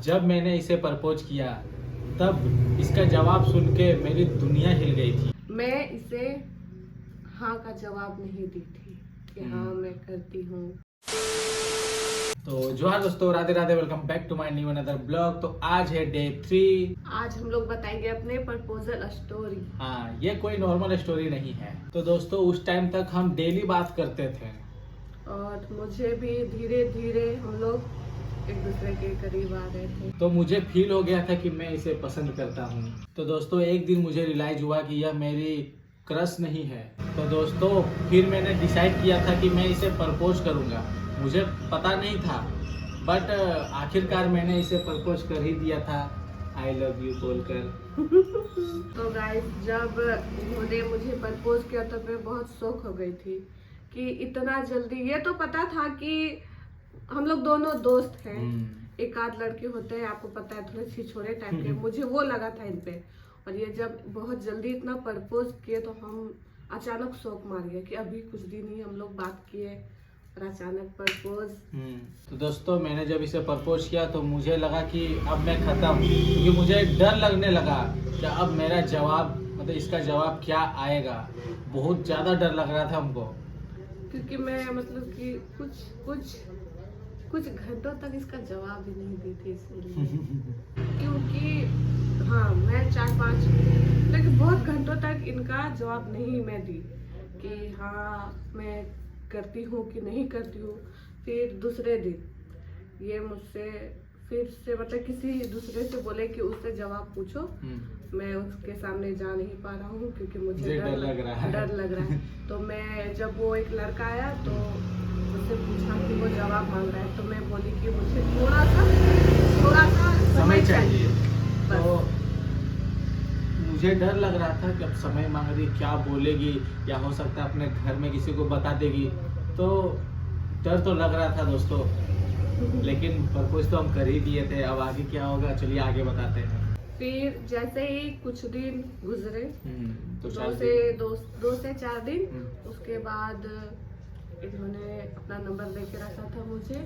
जब मैंने इसे प्रपोज किया तब इसका जवाब सुन के मेरी दुनिया हिल गई थी। मैं इसे हाँ का जवाब नहीं दी थी कि हाँ मैं करती हूँ। तो जोहार दोस्तों, Radhe Radhe, welcome back to my new another blog. तो आज है डे 3। आज हम लोग बताएंगे अपने प्रपोजल स्टोरी। हाँ, ये कोई नॉर्मल स्टोरी नहीं है। तो दोस्तों, उस टाइम तक हम डेली बात करते थे और मुझे भी धीरे धीरे हम लोग एक दूसरे के करीब आ रहे थे। तो मुझे फील हो गया था कि मैं इसे पसंद करता हूँ। तो दोस्तों, एक दिन मुझे रियलाइज हुआ कि यह मेरी क्रश नहीं है। तो दोस्तों, फिर मैंने डिसाइड किया था कि मैं इसे प्रपोज करूँगा। मुझे पता नहीं था, बट आखिरकार मैंने इसे प्रपोज कर ही दिया था, आई लव यू बोलकर। तो गाइस, जब उन्होंने मुझे प्रपोज किया तो मैं बहुत शॉक हो गई थी कि इतना जल्दी। ये तो पता था कि हम लोग दोनों दोस्त हैं। एक आध लड़के होते हैं, आपको पता है, थोड़े छिछोरे टाइप के। मुझे वो लगा था इन पे। और ये जब बहुत जल्दी इतना प्रपोज किए तो हम अचानक शौक मार गए कि अभी कुछ दिन ही हम लोग बात किए और अचानक प्रपोज। तो दोस्तों, मैंने जब इसे प्रपोज किया तो मुझे लगा कि अब मैं खत्म, क्योंकि मुझे डर लगने लगा कि अब मेरा जवाब, मतलब इसका जवाब क्या आएगा। बहुत ज्यादा डर लग रहा था हमको, क्योंकि मैं मतलब कि कुछ घंटों तक इसका जवाब भी नहीं दी थी इसलिए। क्योंकि हाँ, मैं 4-5 लेकिन बहुत घंटों तक इनका जवाब नहीं मैं दी कि हाँ मैं करती हूँ कि नहीं करती हूँ। फिर दूसरे दिन ये मुझसे फिर से मतलब किसी दूसरे से बोले कि उससे जवाब पूछो। मैं उसके सामने जा नहीं पा रहा हूँ क्योंकि मुझे डर लग रहा है। तो मैं जब वो एक लड़का आया तो उससे पूछा कि वो जवाब मांग रहा है, तो मैं बोली कि मुझे थोड़ा सा समय चाहिए। तो मुझे डर लग रहा था कि अब समय मांग रही, क्या बोलेगी, या हो सकता है अपने घर में किसी को बता देगी। तो डर तो लग रहा था दोस्तों, लेकिन प्रपोज तो हम कर ही दिए थे। अब आगे क्या होगा, चलिए आगे बताते हैं। फिर जैसे ही कुछ दिन गुजरे, तो 2 से 4 दिन, उसके बाद इन्होंने अपना नंबर लेके रखा था मुझे।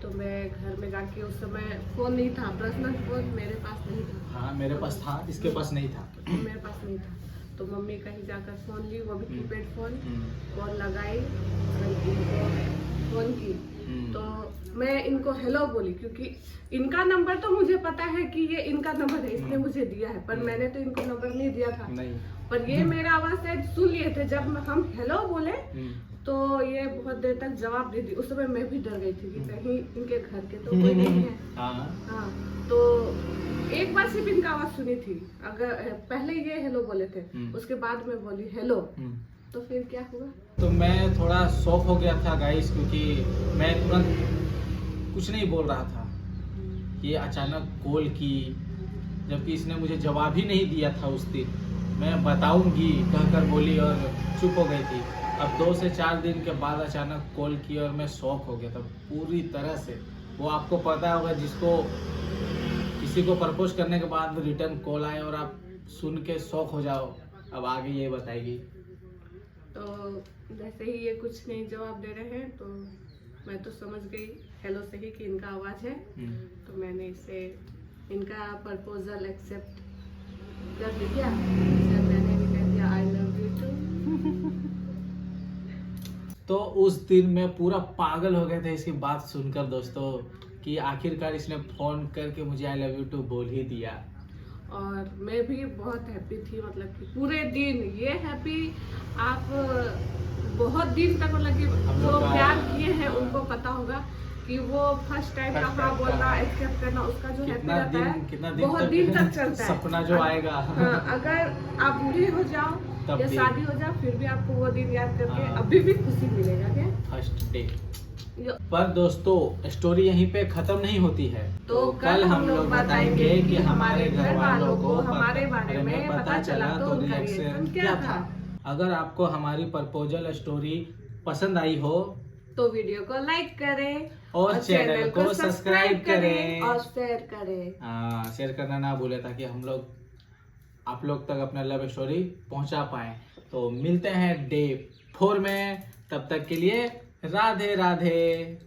तो मैं घर में जाके, उस समय फोन नहीं था, पर्सनल फोन मेरे पास नहीं था। हाँ, मेरे पास था, इसके पास नहीं था। मेरे पास नहीं था। तो मम्मी कहीं जाकर फोन ली, वो भी कीपैड फोन। कॉल लगाई, इनको फोन की। तो मैं इनको हेलो बोली, क्योंकि इनका नंबर तो मुझे पता है कि ये इनका नंबर है, इसने मुझे दिया है। पर मैंने तो इनको नंबर नहीं दिया था। नहीं। पर ये मेरा आवाज शायद सुन लिए थे। जब हम हेलो बोले तो ये बहुत देर तक जवाब दे दी। उस समय मैं भी डर गई थी कि कहीं इनके घर के तो कोई नहीं है। हाँ, तो एक बार सिर्फ इनका आवाज सुनी थी। अगर पहले ये हेलो बोले थे, उसके बाद मैं बोली हेलो। तो फिर क्या हुआ? तो मैं थोड़ा शॉक हो गया था गाइस, क्योंकि मैं तुरंत कुछ नहीं बोल रहा था। ये अचानक कॉल की, जबकि इसने मुझे जवाब ही नहीं दिया था उस दिन। मैं बताऊंगी कहकर बोली और चुप हो गई थी। अब 2 से 4 दिन के बाद अचानक कॉल की और मैं शॉक हो गया था पूरी तरह से। वो आपको पता होगा, जिसको किसी को प्रपोज करने के बाद रिटर्न कॉल आए और आप सुन के शॉक हो जाओ। अब आगे ये बताएगी। तो जैसे ही ये कुछ नहीं जवाब दे रहे हैं तो मैं तो समझ गई हेलो से ही कि इनका आवाज है। तो मैंने इनका प्रपोजल एक्सेप्ट कर लिया। मैंने भी कह दिया आई लव यू टू। तो उस दिन मैं पूरा पागल हो गया था इसकी बात सुनकर दोस्तों, कि आखिरकार इसने फोन करके मुझे आई लव यू टू बोल ही दिया। और मैं भी बहुत हैप्पी थी, मतलब कि पूरे दिन ये हैप्पी। आप बहुत दिन तक, मतलब कि जो प्यार किए हैं उनको पता होगा कि वो फर्स्ट टाइम कहाँ बोलना, एक्सेप्ट करना, उसका जो हैप्पी रहता है बहुत दिन तक चलता है। सपना जो आएगा। अगर आप बूढ़े हो जाओ या शादी हो जाओ, फिर भी आपको वो दिन याद करके अभी भी खुशी मिलेगा। क्या फर्स्ट डे। पर दोस्तों, स्टोरी यहीं पे खत्म नहीं होती है। तो कल हम लोग बताएंगे कि हमारे घर वालों को हमारे बारे में पता चला तो उनका रिएक्शन क्या था। अगर आपको हमारी प्रपोजल स्टोरी पसंद आई हो तो वीडियो को लाइक करें और चैनल को सब्सक्राइब करें और शेयर करें। शेयर करना ना भूले, ताकि हम लोग आप लोग तक अपना लव स्टोरी पहुंचा पाए। तो मिलते हैं डे 4 में, तब तक के लिए राधे राधे।